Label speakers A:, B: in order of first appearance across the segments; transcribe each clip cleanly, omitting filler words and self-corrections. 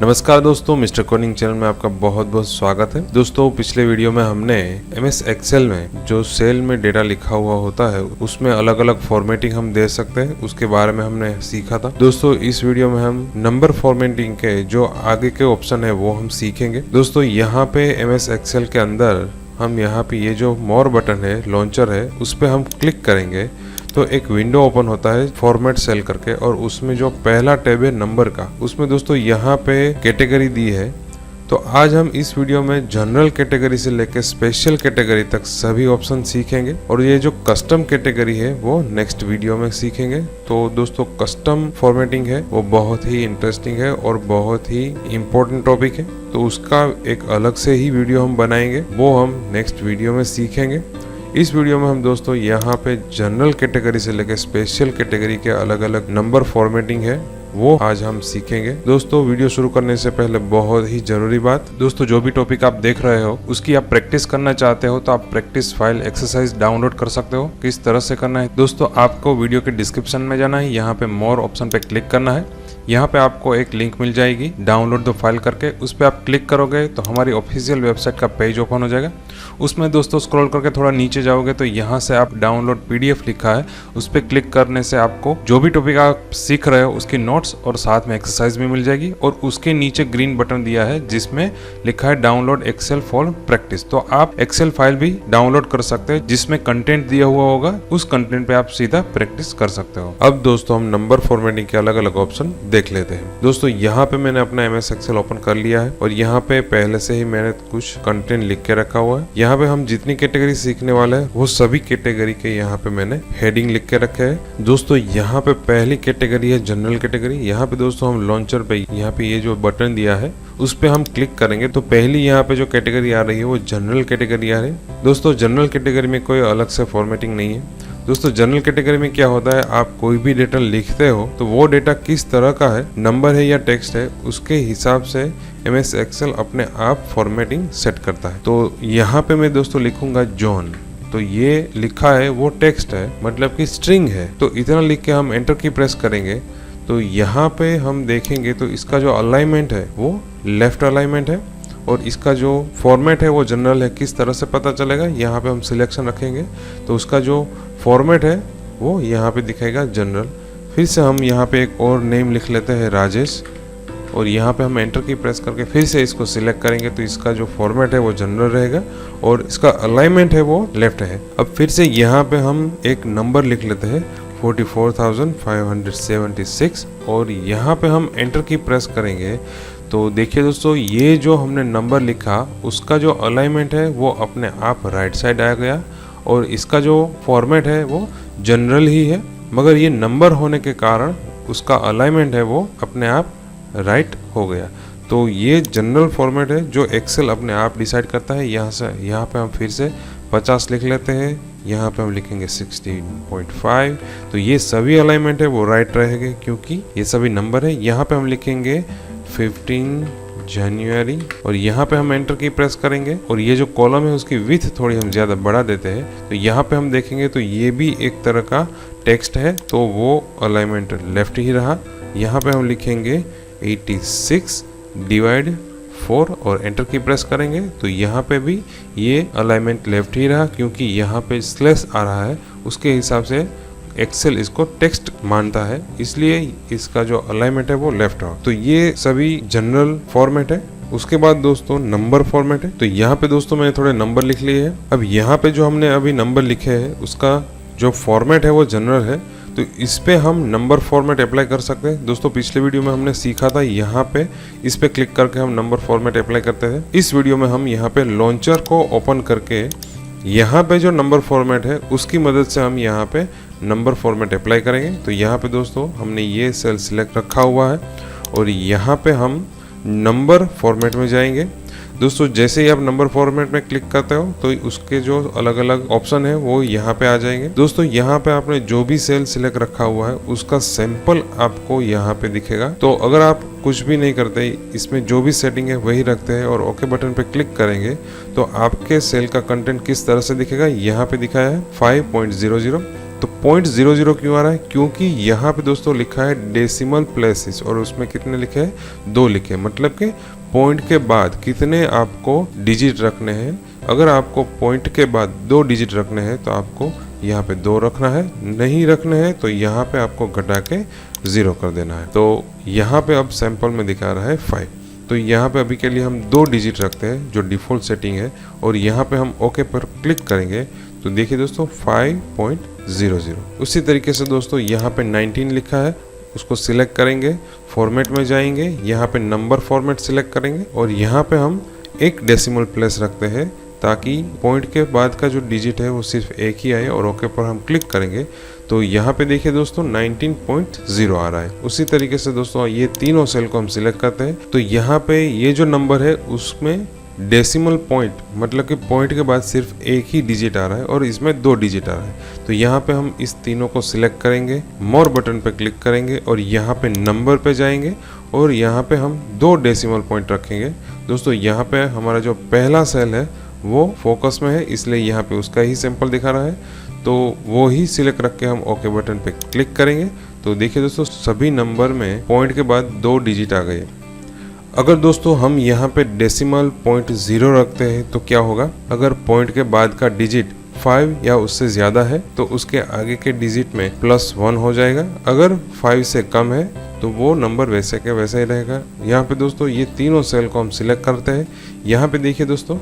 A: नमस्कार दोस्तों, mister coding channel में आपका बहुत बहुत स्वागत है। दोस्तों पिछले वीडियो में हमने MS एक्सेल में जो सेल में डेटा लिखा हुआ होता है उसमें अलग अलग फॉर्मेटिंग हम दे सकते हैं, उसके बारे में हमने सीखा था। दोस्तों इस वीडियो में हम नंबर फॉर्मेटिंग के जो आगे के ऑप्शन है वो हम सीखेंगे। दोस्तों यहाँ पे MS एक्सेल के अंदर हम यहाँ पे ये जो मोर बटन है, लॉन्चर है, उस पर हम क्लिक करेंगे तो एक विंडो ओपन होता है फॉर्मेट सेल करके, और उसमें जो पहला टैब है नंबर का, उसमें दोस्तों यहाँ पे कैटेगरी दी है। तो आज हम इस वीडियो में जनरल कैटेगरी से लेकर स्पेशल कैटेगरी तक सभी ऑप्शन सीखेंगे, और ये जो कस्टम कैटेगरी है वो नेक्स्ट वीडियो में सीखेंगे। तो दोस्तों कस्टम फॉर्मेटिंग है वो बहुत ही इंटरेस्टिंग है और बहुत ही इम्पोर्टेंट टॉपिक है, तो उसका एक अलग से ही वीडियो हम बनाएंगे, वो हम नेक्स्ट वीडियो में सीखेंगे। इस वीडियो में हम दोस्तों यहाँ पे जनरल कैटेगरी से लेकर स्पेशल कैटेगरी के अलग अलग नंबर फॉर्मेटिंग है वो आज हम सीखेंगे। दोस्तों वीडियो शुरू करने से पहले बहुत ही जरूरी बात, दोस्तों जो भी टॉपिक आप देख रहे हो उसकी आप प्रैक्टिस करना चाहते हो तो आप प्रैक्टिस फाइल एक्सरसाइज डाउनलोड कर सकते हो। किस तरह से करना है दोस्तों, आपको वीडियो के डिस्क्रिप्शन में जाना है, यहाँ पे मोर ऑप्शन पे क्लिक करना है। यहाँ पे आपको एक लिंक मिल जाएगी डाउनलोड द फाइल करके, उस पर आप क्लिक करोगे तो हमारी ऑफिशियल वेबसाइट का पेज ओपन हो जाएगा। उसमें दोस्तों स्क्रॉल करके थोड़ा नीचे जाओगे तो यहाँ से आप डाउनलोड PDF लिखा है, उस पर क्लिक करने से आपको जो भी टॉपिक आप सीख रहे हो उसकी नोट्स और साथ में एक्सरसाइज भी मिल जाएगी। और उसके नीचे ग्रीन बटन दिया है जिसमें लिखा है डाउनलोड एक्सेल फॉर प्रैक्टिस, तो आप एक्सेल फाइल भी डाउनलोड कर सकते हैं जिसमें कंटेंट दिया हुआ होगा, उस कंटेंट पे आप सीधा प्रैक्टिस कर सकते हो। अब दोस्तों हम नंबर फॉर्मेटिंग के अलग अलग ऑप्शन देख लेते हैं। दोस्तों यहाँ पे मैंने अपना MS एक्सेल ओपन कर लिया है और यहाँ पे पहले से ही मैंने कुछ कंटेंट लिख के रखा हुआ है। यहाँ पे हम जितनी कैटेगरी सीखने वाले हैं वो सभी कैटेगरी के यहाँ पे मैंने हेडिंग लिख के रखे हैं। दोस्तों यहाँ पे पहली कैटेगरी है जनरल कैटेगरी। यहाँ पे दोस्तों हम लॉन्चर पे यहाँ पे ये जो बटन दिया है उस पे हम क्लिक करेंगे तो पहली यहाँ पे जो कैटेगरी आ रही है वो जनरल कैटेगरी आ रही है। दोस्तों जनरल कैटेगरी में कोई अलग से फॉर्मेटिंग नहीं है। दोस्तों जनरल कैटेगरी में क्या होता है, आप कोई भी डेटा लिखते हो तो वो डेटा किस तरह का है, नंबर है या टेक्स्ट है, उसके हिसाब से MS एक्सेल अपने आप फॉर्मेटिंग सेट करता है। तो यहाँ पे मैं दोस्तों लिखूंगा जॉन, तो ये लिखा है वो टेक्स्ट है, मतलब कि स्ट्रिंग है। तो इतना लिख के हम एंटर की प्रेस करेंगे तो यहाँ पे हम देखेंगे तो इसका जो अलाइनमेंट है वो लेफ्ट अलाइनमेंट है और इसका जो फॉर्मेट है वो जनरल है। किस तरह से पता चलेगा, यहाँ पे हम सिलेक्शन रखेंगे तो उसका जो फॉर्मेट है वो यहाँ पे दिखेगा जनरल। फिर से हम यहाँ पे एक और नेम लिख लेते हैं राजेश, और यहाँ पे हम एंटर की प्रेस करके फिर से इसको सिलेक्ट करेंगे तो इसका जो फॉर्मेट है वो जनरल रहेगा और इसका अलाइनमेंट है वो लेफ्ट है। अब फिर से यहाँ पे हम एक नंबर लिख लेते हैं 44,576 और यहाँ पे हम एंटर की प्रेस करेंगे तो देखिए दोस्तों ये जो हमने नंबर लिखा उसका जो अलाइनमेंट है वो अपने आप राइट साइड आ गया और इसका जो फॉर्मेट है वो जनरल ही है, मगर ये नंबर होने के कारण उसका अलाइनमेंट है वो अपने आप राइट हो गया। तो ये जनरल फॉर्मेट है जो एक्सेल अपने आप डिसाइड करता है। यहाँ पे हम फिर से 50 लिख लेते हैं, यहाँ पे हम लिखेंगे 16.5, तो ये सभी अलाइनमेंट है वो राइट रहेंगे क्योंकि ये सभी नंबर है। यहाँ पे हम लिखेंगे 15 जनवरी और यहाँ पे हम एंटर की प्रेस करेंगे और ये जो कॉलम है उसकी विड्थ थोड़ी हम ज़्यादा बढ़ा देते हैं तो यहाँ पे हम देखेंगे तो ये भी एक तरह का टेक्स्ट है तो वो अलाइनमेंट लेफ्ट ही रहा। यहाँ पे हम लिखेंगे 86 डिवाइड 4 और एंटर की प्रेस करेंगे तो यहाँ पे भी ये अलाइनमेंट लेफ्ट ही रहा क्योंकि यहाँ पे स्लैश आ रहा है, उसके हिसाब से एक्सेल इसको टेक्स्ट मानता है, इसलिए इसका जो अलाइनमेंट है वो लेफ्ट हो। तो ये सभी जनरल फॉर्मेट है। उसके बाद दोस्तों नंबर फॉर्मेट है, तो यहाँ पे दोस्तों मैंने थोड़े नंबर लिख लिए हैं। अब यहाँ पे जो हमने अभी नंबर लिखे हैं उसका जो फॉर्मेट है वो जनरल है, तो इस पे हम नंबर फॉर्मेट अप्लाई कर सकते हैं। दोस्तों पिछले वीडियो में हमने सीखा था यहाँ पे इस पे क्लिक करके हम नंबर फॉर्मेट अप्लाई करते थे। इस वीडियो में हम यहाँ पे लॉन्चर को ओपन करके यहाँ पे जो नंबर फॉर्मेट है उसकी मदद से हम यहाँ पे नंबर फॉर्मेट अप्लाई करेंगे। तो यहाँ पे दोस्तों हमने ये सेल सिलेक्ट रखा हुआ है और यहाँ पे हम नंबर फॉर्मेट में जाएंगे। दोस्तों जैसे ही आप नंबर फॉर्मेट में क्लिक करते हो तो उसके जो अलग अलग ऑप्शन है वो यहाँ पे आ जाएंगे। दोस्तों यहाँ पे आपने जो भी सेल सिलेक्ट रखा हुआ है उसका सैंपल आपको यहाँ पे दिखेगा। तो अगर आप कुछ भी नहीं करते, इसमें जो भी सेटिंग है वही रखते हैं और ओके बटन पे क्लिक करेंगे तो आपके सेल का कंटेंट किस तरह से दिखेगा, यहाँ पे दिखाया है 5.00। तो 0.00 क्यों आ रहा है? क्योंकि यहाँ पे दोस्तों लिखा है डेसिमल प्लेसेस और उसमें कितने लिखे हैं? 2 लिखे, मतलब कि पॉइंट के बाद कितने आपको डिजिट रखने हैं। अगर आपको पॉइंट के बाद 2 डिजिट रखने हैं तो आपको यहाँ पे 2 रखना है, नहीं रखने हैं तो यहाँ पे आपको घटा के 0 कर देना है। तो यहाँ पे अब सैंपल में दिखा रहा है 5, तो यहाँ पे अभी के लिए हम 2 डिजिट रखते हैं जो डिफ़ॉल्ट सेटिंग है और यहाँ पे हम ओके पर क्लिक करेंगे तो देखिए दोस्तों 5.00। उसी तरीके से दोस्तों यहाँ पे 19 लिखा है, उसको सिलेक्ट करेंगे, फॉर्मेट में जाएंगे, यहाँ पे नंबर फॉर्मेट सिलेक्ट करेंगे और यहाँ पे हम एक डेसिमल प्लेस रखते हैं ताकि पॉइंट के बाद का जो डिजिट है वो सिर्फ एक ही आए और ओके पर हम क्लिक करेंगे तो यहाँ पे देखिए दोस्तों 19.0 आ रहा है। उसी तरीके से दोस्तों ये तीनों सेल को हम सिलेक्ट करते हैं तो यहाँ पे ये जो नंबर है उसमें डेसिमल पॉइंट, मतलब कि पॉइंट के बाद सिर्फ एक ही डिजिट आ रहा है और इसमें 2 डिजिट आ रहा है। तो यहाँ पे हम इस तीनों को सिलेक्ट करेंगे, मोर बटन पे क्लिक करेंगे और यहाँ पे नंबर पे जाएंगे और यहाँ पे हम 2 डेसिमल पॉइंट रखेंगे। दोस्तों यहाँ पे हमारा जो पहला सेल है वो फोकस में है, इसलिए यहाँ पे उसका ही सैंपल दिखा रहा है, तो वो ही सिलेक्ट रख के हम ओके बटन पे क्लिक करेंगे। तो देखिए दोस्तों सभी नंबर में पॉइंट के बाद 2 डिजिट आ गए। अगर दोस्तों हम यहाँ पे डेसिमल 0.0 रखते हैं तो क्या होगा? अगर पॉइंट के बाद का डिजिट 5 या उससे ज़्यादा है तो उसके आगे के डिजिट में +1 हो जाएगा। अगर 5 से कम है तो वो नंबर वैसे के वैसे ही रहेगा। यहाँ पे दोस्तों ये तीनों सेल को हम सिलेक्ट करते हैं। यहाँ पे देखिए दोस्तों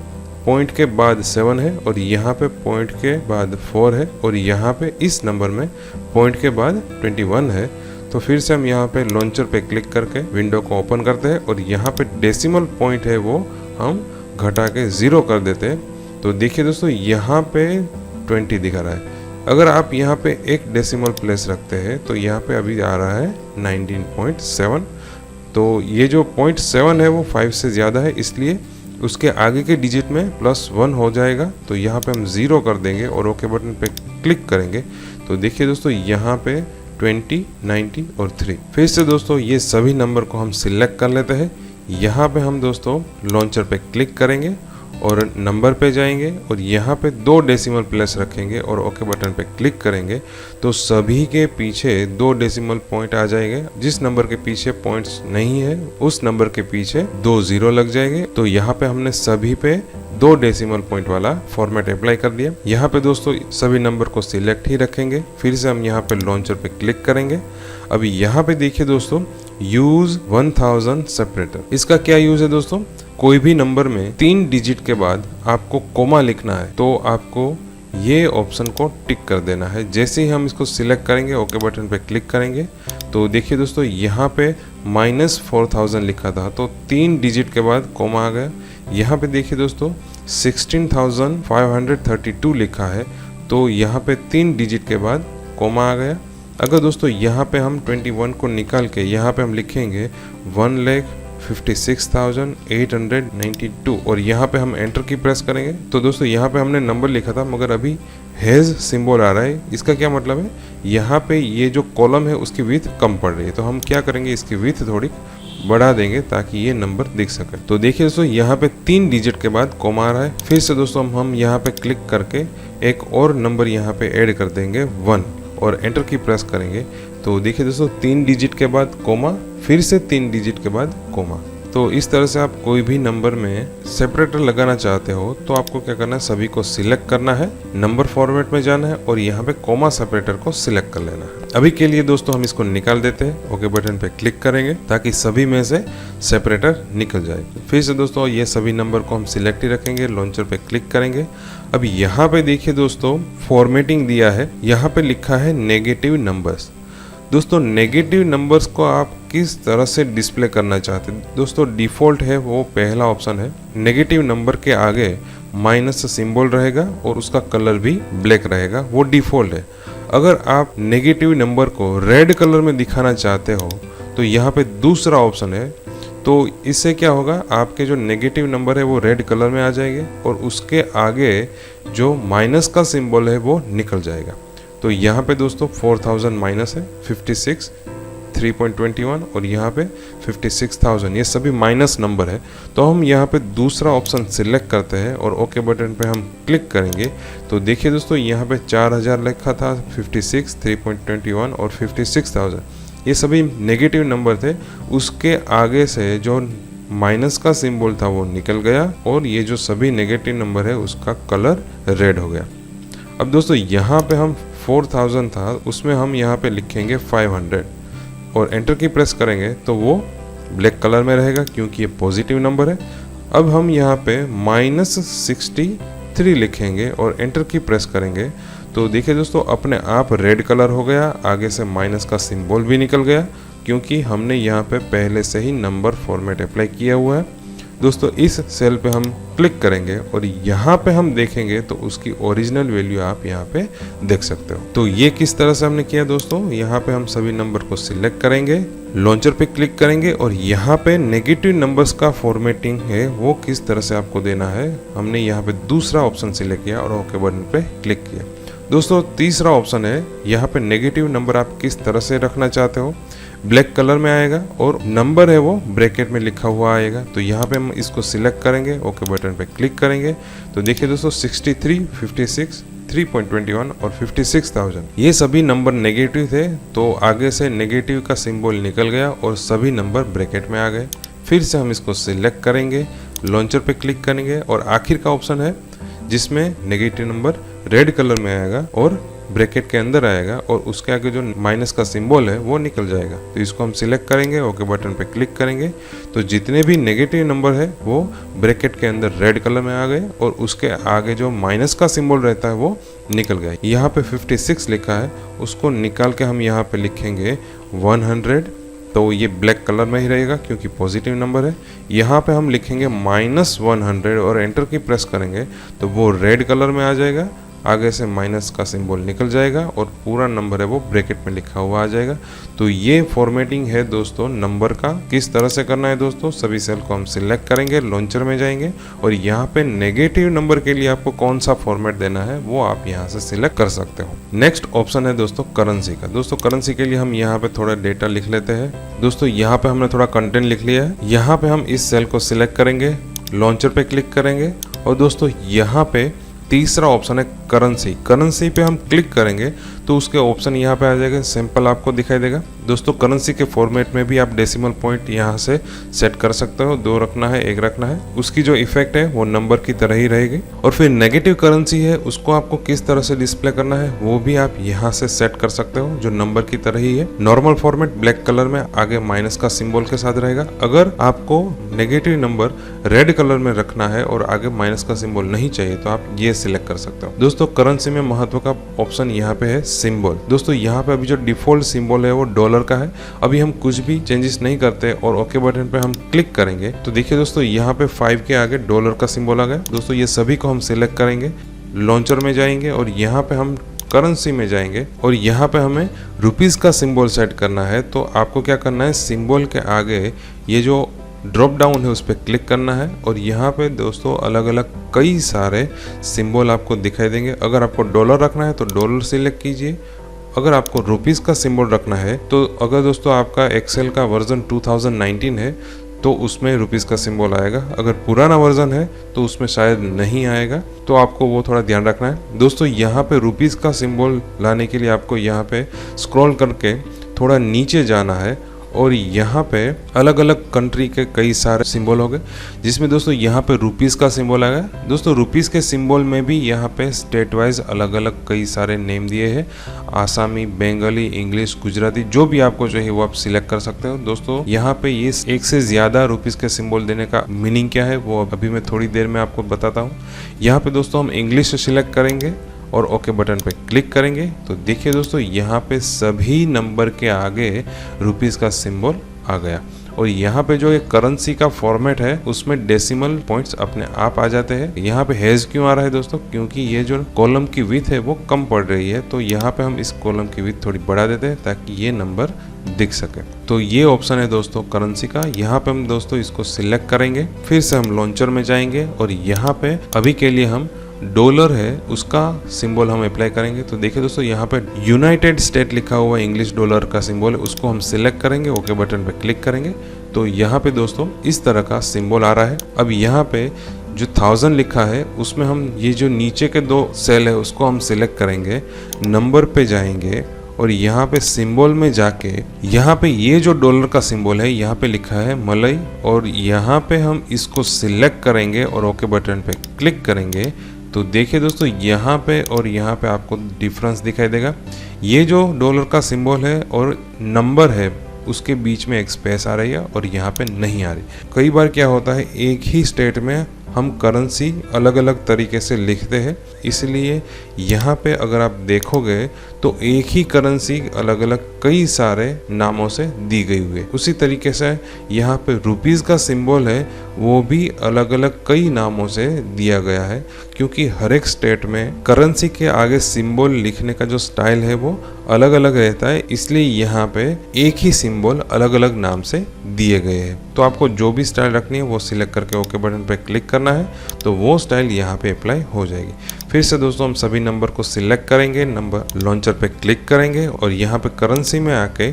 A: पॉइंट के बाद 7 है और यहाँ पे पॉइंट के बाद 4 है और यहाँ पे इस नंबर में पॉइंट के बाद 21 है। तो फिर से हम यहाँ पे लॉन्चर पे क्लिक करके विंडो को ओपन करते हैं और यहाँ पे डेसिमल पॉइंट है वो हम घटा के 0 कर देते हैं। तो देखिए दोस्तों यहाँ पे 20 दिखा रहा है। अगर आप यहाँ पे एक डेसिमल प्लेस रखते हैं तो यहाँ पे अभी आ रहा है 19.7। तो ये जो 0.7 है वो 5 से ज़्यादा है, इसलिए उसके आगे के डिजिट में +1 हो जाएगा। तो यहाँ पे हम 0 कर देंगे और ओके बटन पे क्लिक करेंगे। तो देखिए दोस्तों यहाँ पे 20, 90 और 3। फिर से दोस्तों ये सभी नंबर को हम सिलेक्ट कर लेते हैं। यहाँ पे हम दोस्तों लॉन्चर पे क्लिक करेंगे और नंबर पे जाएंगे और यहाँ पे 2 डेसिमल प्लेस रखेंगे और ओके बटन पे क्लिक करेंगे तो सभी के पीछे 2 डेसिमल पॉइंट आ जाएंगे। जिस नंबर के पीछे पॉइंट्स नहीं है उस नंबर के पीछे 2 0 लग जाएंगे। तो यहाँ पे हमने सभी पे 2 डेसिमल पॉइंट वाला फॉर्मेट अप्लाई कर दिया। यहाँ पे दोस्तों सभी नंबर को सिलेक्ट ही रखेंगे। फिर से हम यहाँ पे लॉन्चर पे क्लिक करेंगे। अभी यहाँ पे देखिए दोस्तों यूज 1000 सेपरेटर। इसका क्या यूज है दोस्तों? कोई भी नंबर में 3 डिजिट के बाद आपको कोमा लिखना है तो आपको ये ऑप्शन को टिक कर देना है। जैसे ही हम इसको सिलेक्ट करेंगे ओके बटन पे क्लिक करेंगे तो देखिए दोस्तों यहाँ पे -4000 लिखा था तो 3 डिजिट के बाद कोमा आ गया। यहाँ पे देखिए दोस्तों 16,532 लिखा है तो यहाँ पे 3 डिजिट के बाद कोमा आ गया। अगर दोस्तों यहाँ पे हम 21 को निकाल के यहाँ पे हम लिखेंगे 1,56,892 और यहाँ पे हम एंटर की प्रेस करेंगे तो दोस्तों यहाँ पे हमने नंबर लिखा था मगर अभी हैज़ सिंबल आ रहा है। इसका क्या मतलब है? यहाँ पे ये जो कॉलम है उसकी विड्थ कम पड़ रही है तो हम क्या करेंगे, इसकी विड्थ थोड़ी बढ़ा देंगे ताकि ये नंबर दिख सके। तो देखिए दोस्तों यहाँ पे 3 डिजिट के बाद कोमा आ रहा है। फिर से दोस्तों हम यहाँ पे क्लिक करके एक और नंबर यहाँ पे ऐड कर देंगे 1 और एंटर की प्रेस करेंगे तो देखिए दोस्तों 3 डिजिट के बाद कोमा, फिर से 3 डिजिट के बाद कोमा। तो इस तरह से आप कोई भी नंबर में सेपरेटर लगाना चाहते हो तो आपको क्या करना है, सभी को सिलेक्ट करना है, नंबर फॉर्मेट में जाना है और यहाँ पे कोमा सेपरेटर को सिलेक्ट कर लेना है। अभी के लिए दोस्तों हम इसको निकाल देते हैं, ओके बटन पे क्लिक करेंगे ताकि सभी में से सेपरेटर निकल जाए। फिर से दोस्तों ये सभी नंबर को हम सिलेक्ट ही रखेंगे, लॉन्चर पे क्लिक करेंगे। अब यहाँ पे देखिए दोस्तों फॉर्मेटिंग दिया है, यहाँ पे लिखा है नेगेटिव नंबर्स। दोस्तों नेगेटिव नंबर्स को आप किस तरह से डिस्प्ले करना चाहते हैं? दोस्तों डिफ़ॉल्ट है वो पहला ऑप्शन है, नेगेटिव नंबर के आगे माइनस सिंबल रहेगा और उसका कलर भी ब्लैक रहेगा, वो डिफ़ॉल्ट है। अगर आप नेगेटिव नंबर को रेड कलर में दिखाना चाहते हो तो यहाँ पे दूसरा ऑप्शन है। तो इससे क्या होगा, आपके जो नेगेटिव नंबर है वो रेड कलर में आ जाएंगे और उसके आगे जो माइनस का सिंबल है वो निकल जाएगा। तो यहाँ पे दोस्तों 4000 माइनस है, 56 3.21 और यहाँ पे 56,000, ये सभी माइनस नंबर है। तो हम यहाँ पे दूसरा ऑप्शन सिलेक्ट करते हैं और ओके बटन पे हम क्लिक करेंगे। तो देखिए दोस्तों, यहाँ पे 4000 लिखा था, 56, 3.21 और 56,000, ये सभी नेगेटिव नंबर थे। उसके आगे से जो माइनस का सिंबल था वो निकल गया और ये जो सभी नेगेटिव नंबर है उसका कलर रेड हो गया। अब दोस्तों यहाँ पे हम 4000 था, उसमें हम यहाँ पे लिखेंगे 500 और एंटर की प्रेस करेंगे तो वो ब्लैक कलर में रहेगा क्योंकि ये पॉजिटिव नंबर है। अब हम यहाँ पे -63 लिखेंगे और एंटर की प्रेस करेंगे तो देखिए दोस्तों, अपने आप रेड कलर हो गया, आगे से माइनस का सिंबल भी निकल गया क्योंकि हमने यहाँ पे पहले से ही नंबर फॉर्मेट अप्लाई किया हुआ है। दोस्तों इस सेल पे हम क्लिक करेंगे और यहाँ पे हम देखेंगे तो उसकी ओरिजिनल वैल्यू आप यहाँ पे देख सकते हो। तो ये किस तरह से हमने किया दोस्तों, यहाँ पे हम सभी नंबर को सिलेक्ट करेंगे, लॉन्चर पे क्लिक करेंगे और यहाँ पे नेगेटिव नंबर्स का फॉर्मेटिंग है वो किस तरह से आपको देना है, हमने यहाँ पे दूसरा ऑप्शन सिलेक्ट किया और ओके बटन पे क्लिक किया। दोस्तों तीसरा ऑप्शन है, यहाँ पे नेगेटिव नंबर आप किस तरह से रखना चाहते हो, ब्लैक कलर में आएगा और नंबर है वो ब्रैकेट में लिखा हुआ आएगा। तो यहाँ पे हम इसको सिलेक्ट करेंगे, ओके बटन पे क्लिक करेंगे तो देखिए दोस्तों 63, 56, 3.21 और 56,000 ये सभी नंबर नेगेटिव थे। तो आगे से नेगेटिव का सिंबल निकल गया और सभी नंबर ब्रैकेट में आ गए। फिर से हम इसको सिलेक्ट करेंगे, लॉन्चर पे क्लिक करेंगे और आखिर का ऑप्शन है जिसमें नेगेटिव नंबर रेड कलर में आएगा और ब्रैकेट के अंदर आएगा और उसके आगे जो माइनस का सिंबल है वो निकल जाएगा। तो इसको हम सिलेक्ट करेंगे, ओके बटन पे क्लिक करेंगे तो जितने भी नेगेटिव नंबर है वो ब्रैकेट के अंदर रेड कलर में आ गए और उसके आगे जो माइनस का सिंबल रहता है वो निकल गया। यहाँ पे 56 लिखा है, उसको निकाल के हम यहाँ पे लिखेंगे 100, तो ये ब्लैक कलर में ही रहेगा क्योंकि पॉजिटिव नंबर है। यहाँ पे हम लिखेंगे -100 और एंटर की प्रेस करेंगे तो वो रेड कलर में आ जाएगा, आगे से माइनस का सिंबल निकल जाएगा और पूरा नंबर है वो ब्रैकेट में लिखा हुआ आ जाएगा। तो ये फॉर्मेटिंग है दोस्तों नंबर का। किस तरह से करना है दोस्तों, सभी सेल को हम सिलेक्ट करेंगे, लॉन्चर में जाएंगे और यहाँ पे नेगेटिव नंबर के लिए आपको कौन सा फॉर्मेट देना है वो आप यहाँ से सिलेक्ट कर सकते हो। नेक्स्ट ऑप्शन है दोस्तों करेंसी का। दोस्तों करेंसी के लिए हम यहाँ पे थोड़ा डेटा लिख लेते हैं। दोस्तों यहाँ पे हमने थोड़ा कंटेंट लिख लिया है, यहाँ पे हम इस सेल को सिलेक्ट करेंगे, लॉन्चर पे क्लिक करेंगे और दोस्तों यहाँ पे तीसरा ऑप्शन है करेंसी। करेंसी पे हम क्लिक करेंगे तो उसके ऑप्शन यहाँ पे आ जाएगा, सिंपल आपको दिखाई देगा। दोस्तों करेंसी के फॉर्मेट में भी आप डेसिमल पॉइंट यहाँ से सेट कर सकते हो, 2 रखना है 1 रखना है, उसकी जो इफेक्ट है वो नंबर की तरह ही रहेगी। और फिर नेगेटिव करेंसी है, उसको आपको किस तरह से डिस्प्ले करना है वो भी आप यहाँ से सेट कर सकते हो, जो नंबर की तरह ही है। नॉर्मल फॉर्मेट ब्लैक कलर में आगे माइनस का सिंबल के साथ रहेगा। अगर आपको नेगेटिव नंबर रेड कलर में रखना है और आगे माइनस का सिंबल नहीं चाहिए तो आप ये सिलेक्ट कर सकते हो। दोस्तों करेंसी में महत्व का ऑप्शन यहाँ पे है सिंबल। दोस्तों यहाँ पे अभी जो डिफॉल्ट सिंबल है वो डॉलर का है, अभी हम कुछ भी चेंजेस नहीं करते और ओके बटन पे हम क्लिक करेंगे तो देखिए दोस्तों यहाँ पे 5 के आगे डॉलर का सिंबल आ गया। दोस्तों ये सभी को हम सिलेक्ट करेंगे, लॉन्चर में जाएंगे और यहाँ पे हम करेंसी में जाएंगे और यहाँ पे हमें रुपीस का सिंबल सेट करना है। तो आपको क्या करना है, सिंबल के आगे ये जो ड्रॉप डाउन है उस पर क्लिक करना है और यहाँ पे दोस्तों अलग अलग कई सारे सिंबल आपको दिखाई देंगे। अगर आपको डॉलर रखना है तो डॉलर सिलेक्ट कीजिए, अगर आपको रुपीस का सिंबल रखना है तो अगर दोस्तों आपका एक्सेल का वर्जन 2019 है तो उसमें रुपीस का सिंबल आएगा, अगर पुराना वर्जन है तो उसमें शायद नहीं आएगा, तो आपको वो थोड़ा ध्यान रखना है। दोस्तों यहाँ पे रुपीस का सिंबल लाने के लिए आपको यहाँ पे स्क्रॉल करके थोड़ा नीचे जाना है और यहाँ पे अलग अलग कंट्री के कई सारे सिंबल हो गए, जिसमें दोस्तों यहाँ पे रुपीस का सिंबल आ गया। दोस्तों रुपीस के सिंबल में भी यहाँ पे स्टेट वाइज अलग अलग कई सारे नेम दिए हैं, आसामी, बंगाली, इंग्लिश, गुजराती, जो भी आपको चाहिए वो आप सिलेक्ट कर सकते हो। दोस्तों यहाँ पे ये 1 से ज़्यादा रुपीस के सिंबल देने का मीनिंग क्या है वो अभी मैं थोड़ी देर में आपको बताता हूँ। यहाँ पे दोस्तों हम इंग्लिश सिलेक्ट करेंगे और ओके बटन पे क्लिक करेंगे तो देखिए दोस्तों यहाँ पे सभी नंबर के आगे रुपीस का सिंबल आ गया और यहाँ पे जो ये करेंसी का फॉर्मेट है उसमें डेसिमल पॉइंट्स अपने आप आ जाते हैं। यहाँ पे हेज क्यों आ रहा है दोस्तों, क्योंकि ये जो कॉलम की विड्थ है वो कम पड़ रही है, तो यहाँ पे हम इस कॉलम की विड्थ थोड़ी बढ़ा देते हैं ताकि ये नंबर दिख सके। तो ये ऑप्शन है दोस्तों करेंसी का। यहाँ पे हम दोस्तों इसको सिलेक्ट करेंगे, फिर से हम लॉन्चर में जाएंगे और यहाँ पे अभी के लिए हम डॉलर है उसका सिंबल हम अप्लाई करेंगे। तो देखिए दोस्तों यहाँ पे यूनाइटेड स्टेट लिखा हुआ इंग्लिश डॉलर का सिंबल है, उसको हम सिलेक्ट करेंगे, ओके बटन पे क्लिक करेंगे। तो यहाँ पे दोस्तों इस तरह का सिंबल आ रहा है। अब यहाँ पे जो 1000 लिखा है उसमें हम ये जो नीचे के 2 सेल है उसको हम सिलेक्ट करेंगे, नंबर पे जाएंगे और यहाँ पे सिंबल में जाके यहाँ पे ये जो डॉलर का सिंबल है यहाँ पे लिखा है मलई, और यहाँ पे हम इसको सिलेक्ट करेंगे और ओके बटन पे क्लिक करेंगे। तो देखिए दोस्तों यहाँ पे और यहाँ पे आपको डिफरेंस दिखाई देगा। ये जो डॉलर का सिंबल है और नंबर है उसके बीच में एक स्पेस आ रही है और यहाँ पे नहीं आ रही। कई बार क्या होता है एक ही स्टेट में हम करेंसी अलग अलग तरीके से लिखते हैं, इसलिए यहाँ पे अगर आप देखोगे तो एक ही करेंसी अलग अलग कई सारे नामों से दी गई हुई है। उसी तरीके से यहाँ पे रुपीस का सिंबल है वो भी अलग अलग कई नामों से दिया गया है, क्योंकि हर एक स्टेट में करेंसी के आगे सिंबल लिखने का जो स्टाइल है वो अलग अलग रहता है, इसलिए यहाँ पे एक ही सिंबल अलग अलग नाम से दिए गए हैं। तो आपको जो भी स्टाइल रखनी है वो सिलेक्ट करके ओके बटन पे क्लिक करना है, तो वो स्टाइल यहाँ पे अप्लाई हो जाएगी। फिर से दोस्तों हम सभी नंबर को सिलेक्ट करेंगे, नंबर लॉन्चर पे क्लिक करेंगे और यहाँ पे करेंसी में आके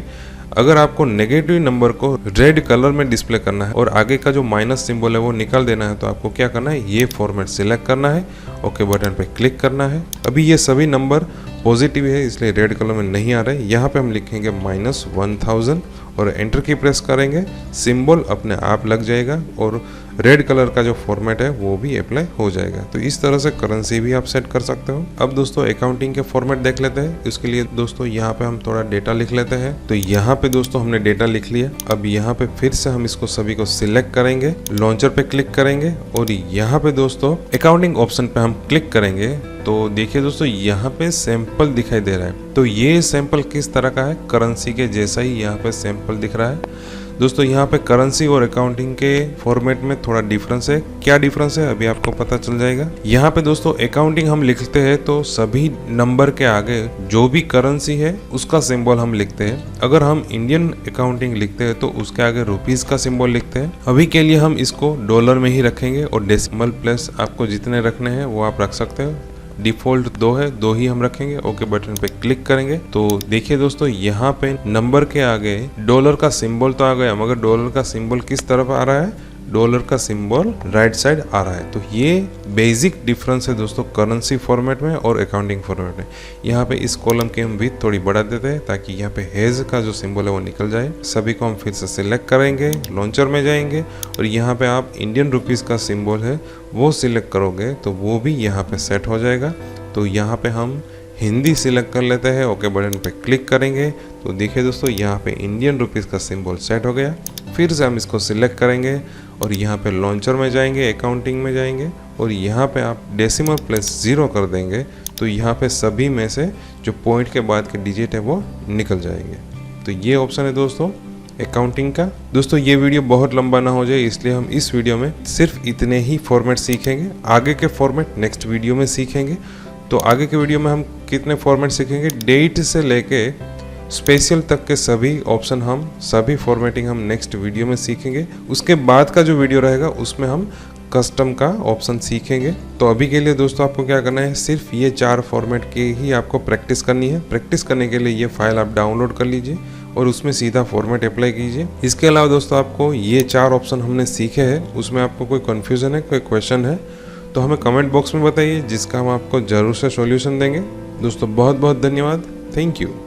A: अगर आपको नेगेटिव नंबर को रेड कलर में डिस्प्ले करना है और आगे का जो माइनस सिंबल है वो निकाल देना है, तो आपको क्या करना है, ये फॉर्मेट सिलेक्ट करना है, ओके बटन पे क्लिक करना है। अभी ये सभी नंबर पॉजिटिव है इसलिए रेड कलर में नहीं आ रहे। यहाँ पे हम लिखेंगे -1000 और एंटर की प्रेस करेंगे, सिंबल अपने आप लग जाएगा और रेड कलर का जो फॉर्मेट है वो भी अप्लाई हो जाएगा। तो इस तरह से करेंसी भी आप सेट कर सकते हो। अब दोस्तों अकाउंटिंग के फॉर्मेट देख लेते हैं। इसके लिए दोस्तों यहाँ पे हम थोड़ा डेटा लिख लेते हैं। तो यहाँ पे दोस्तों हमने डेटा लिख लिया। अब यहाँ पे फिर से हम इसको सभी को सिलेक्ट करेंगे, लॉन्चर पे क्लिक करेंगे और यहाँ पे दोस्तों अकाउंटिंग ऑप्शन पे हम क्लिक करेंगे। तो देखिए दोस्तों यहाँ पे सैंपल दिखाई दे रहा है। तो ये सैंपल किस तरह का है, करेंसी के जैसा ही यहाँ पे सैंपल दिख रहा है। दोस्तों यहाँ पे करेंसी और अकाउंटिंग के फॉर्मेट में थोड़ा डिफरेंस है। क्या डिफरेंस है अभी आपको पता चल जाएगा। यहाँ पे दोस्तों अकाउंटिंग हम लिखते हैं तो सभी नंबर के आगे जो भी करेंसी है उसका सिंबल हम लिखते हैं। अगर हम इंडियन अकाउंटिंग लिखते हैं तो उसके आगे रुपीस का सिंबल लिखते हैं। अभी के लिए हम इसको डॉलर में ही रखेंगे और डेसिमल प्लेस आपको जितने रखने हैं वो आप रख सकते हो। डिफॉल्ट 2 है, 2 ही हम रखेंगे। ओके बटन पे क्लिक करेंगे। तो देखिए दोस्तों यहाँ पे नंबर के आगे डॉलर का सिंबल तो आ गया, मगर डॉलर का सिंबल किस तरफ आ रहा है, डॉलर का सिंबल राइट साइड आ रहा है। तो ये बेसिक डिफरेंस है दोस्तों करेंसी फॉर्मेट में और अकाउंटिंग फॉर्मेट में। यहाँ पे इस कॉलम की हम विड्थ थोड़ी बढ़ा देते हैं ताकि यहाँ पे हेज का जो सिंबल है वो निकल जाए। सभी को हम फिर से सिलेक्ट करेंगे, लॉन्चर में जाएंगे और यहाँ पे आप इंडियन रुपीस का सिंबल है वो सिलेक्ट करोगे तो वो भी यहाँ पे सेट हो जाएगा। तो यहाँ पे हम हिंदी सिलेक्ट कर लेते हैं, ओके बटन पे क्लिक करेंगे। तो देखिए दोस्तों यहाँ पे इंडियन रुपीस का सिंबल सेट हो गया। फिर से हम इसको सिलेक्ट करेंगे और यहाँ पे लॉन्चर में जाएंगे, अकाउंटिंग में जाएंगे और यहाँ पे आप डेसिमल प्लेस 0 कर देंगे तो यहाँ पे सभी में से जो पॉइंट के बाद के डिजिट है वो निकल जाएंगे। तो ये ऑप्शन है दोस्तों अकाउंटिंग का। दोस्तों ये वीडियो बहुत लंबा ना हो जाए इसलिए हम इस वीडियो में सिर्फ इतने ही फॉर्मेट सीखेंगे। आगे के फॉर्मेट नेक्स्ट वीडियो में सीखेंगे। तो आगे के वीडियो में हम कितने फॉर्मेट सीखेंगे, डेट से लेके स्पेशल तक के सभी ऑप्शन, हम सभी फॉर्मेटिंग हम नेक्स्ट वीडियो में सीखेंगे। उसके बाद का जो वीडियो रहेगा उसमें हम कस्टम का ऑप्शन सीखेंगे। तो अभी के लिए दोस्तों आपको क्या करना है, सिर्फ ये 4 फॉर्मेट की ही आपको प्रैक्टिस करनी है। प्रैक्टिस करने के लिए ये फाइल आप डाउनलोड कर लीजिए और उसमें सीधा फॉर्मेट अप्लाई कीजिए। इसके अलावा दोस्तों आपको ये 4 ऑप्शन हमने सीखे हैं, उसमें आपको कोई कन्फ्यूजन है, कोई क्वेश्चन है तो हमें कमेंट बॉक्स में बताइए, जिसका हम आपको ज़रूर से सॉल्यूशन देंगे। दोस्तों बहुत बहुत धन्यवाद। Thank you.